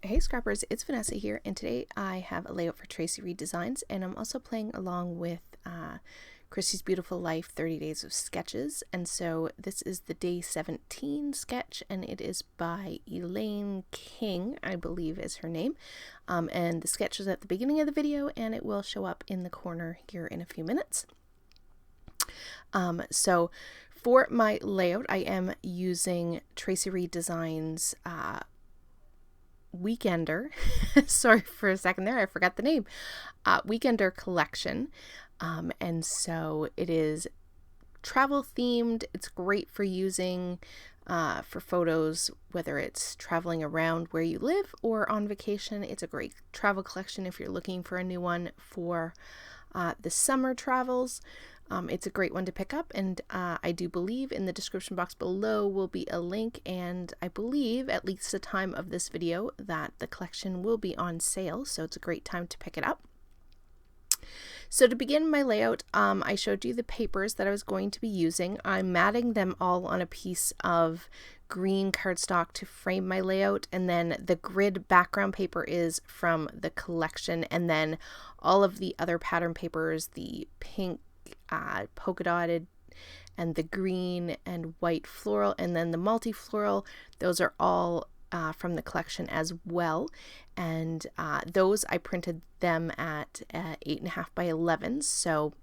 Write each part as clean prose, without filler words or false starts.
Hey Scrappers, it's Vanessa here, and today I have a layout for Traci Reed Designs, and I'm also playing along with Christy's Beautiful Life 30 Days of Sketches. And so this is the day 17 sketch, and it is by Elaine King, I believe is her name. And the sketch is at the beginning of the video, and it will show up in the corner here in a few minutes. So for my layout, I am using Traci Reed Designs Weekender, sorry for a second there, I forgot the name, Weekender collection. And so it is travel themed. It's great for using for photos, whether it's traveling around where you live or on vacation. It's a great travel collection if you're looking for a new one for the summer travels. It's a great one to pick up, and I do believe in the description box below will be a link, and I believe at least the time of this video that the collection will be on sale, so it's a great time to pick it up. So to begin my layout, I showed you the papers that I was going to be using. I'm matting them all on a piece of green cardstock to frame my layout, and then the grid background paper is from the collection, and then all of the other pattern papers, the pink, polka dotted, and the green and white floral, and then the multi-floral, those are all from the collection as well. And those I printed them at 8.5 by 11. So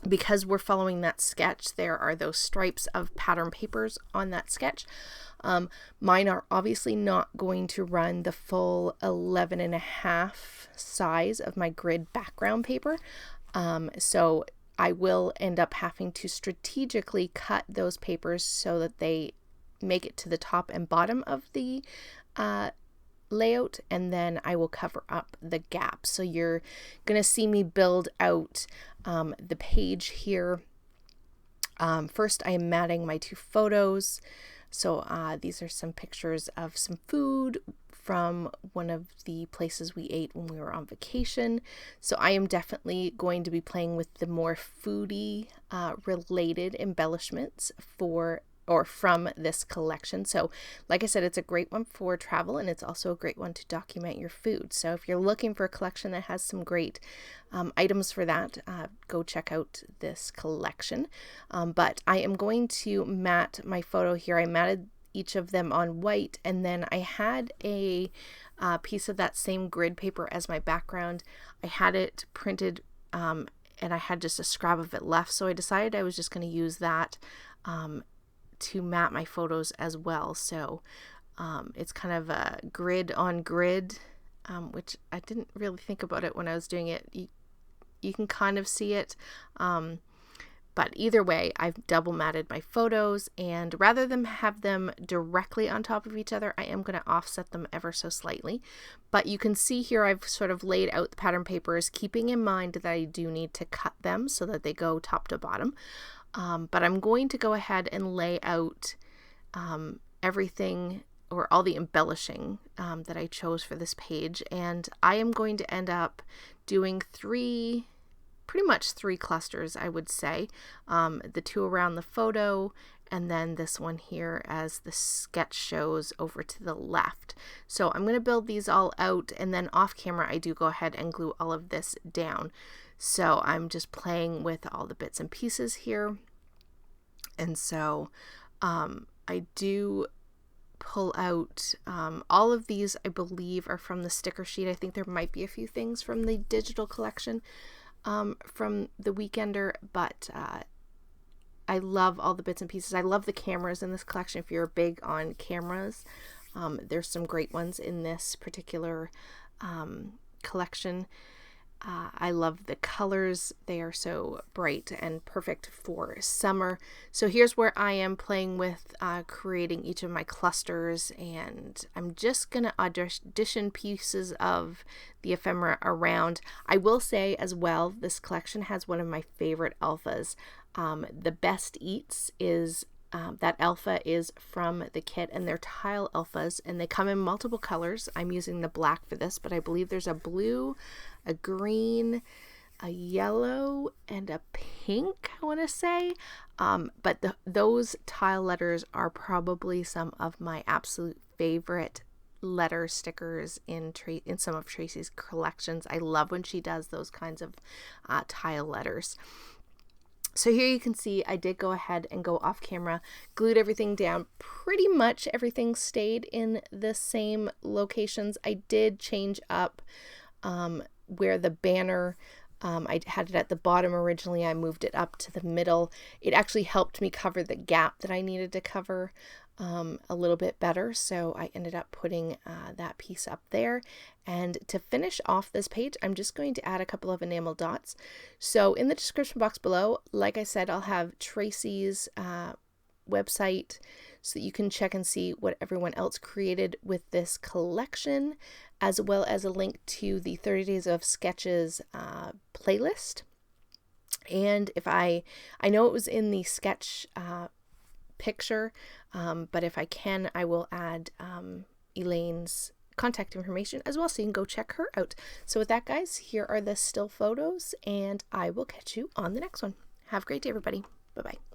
because we're following that sketch, there are those stripes of pattern papers on that sketch. Mine are obviously not going to run the full 11.5 size of my grid background paper. So I will end up having to strategically cut those papers so that they make it to the top and bottom of the layout, and then I will cover up the gaps. So you're going to see me build out the page here. First, I am matting my two photos. So these are some pictures of some food from one of the places we ate when we were on vacation. So I am definitely going to be playing with the more foodie related embellishments from this collection. So like I said, it's a great one for travel, and it's also a great one to document your food. So if you're looking for a collection that has some great items for that, go check out this collection. But I am going to mat my photo here. I matted each of them on white, and then I had a piece of that same grid paper as my background. I had it printed and I had just a scrap of it left, so I decided I was just going to use that to mat my photos as well. So it's kind of a grid on grid, which I didn't really think about it when I was doing it. You can kind of see it. But either way, I've double matted my photos, and rather than have them directly on top of each other, I am going to offset them ever so slightly. But you can see here I've sort of laid out the pattern papers, keeping in mind that I do need to cut them so that they go top to bottom. But I'm going to go ahead and lay out everything, or all the embellishing that I chose for this page, and I am going to end up doing pretty much three clusters, I would say. The two around the photo, and then this one here as the sketch shows over to the left. So I'm going to build these all out, and then off camera I do go ahead and glue all of this down. So I'm just playing with all the bits and pieces here. And so I do pull out all of these, I believe, are from the sticker sheet. I think there might be a few things from the digital collection from the Weekender, but I love all the bits and pieces. I love the cameras in this collection. If you're big on cameras, there's some great ones in this particular collection. I love the colors. They are so bright and perfect for summer. So here's where I am playing with creating each of my clusters, and I'm just going to audition pieces of the ephemera around. I will say as well, this collection has one of my favorite alphas. The Best Eats is that alpha is from the kit, and they're tile alphas, and they come in multiple colors. I'm using the black for this, but I believe there's a blue, a green, a yellow, and a pink, I want to say. But those tile letters are probably some of my absolute favorite letter stickers in some of Traci's collections. I love when she does those kinds of tile letters. So here you can see I did go ahead and go off camera, glued everything down. Pretty much everything stayed in the same locations. I did change up where the banner, I had it at the bottom originally. I moved it up to the middle. It actually helped me cover the gap that I needed to cover a little bit better. So I ended up putting that piece up there. And to finish off this page, I'm just going to add a couple of enamel dots. So in the description box below, like I said, I'll have Traci's website so that you can check and see what everyone else created with this collection, as well as a link to the 30 Days of Sketches playlist. And if I know it was in the sketch picture, but if I can, I will add Elaine's contact information as well, so you can go check her out. So with that, guys, here are the still photos, and I will catch you on the next one. Have a great day, everybody. Bye-bye.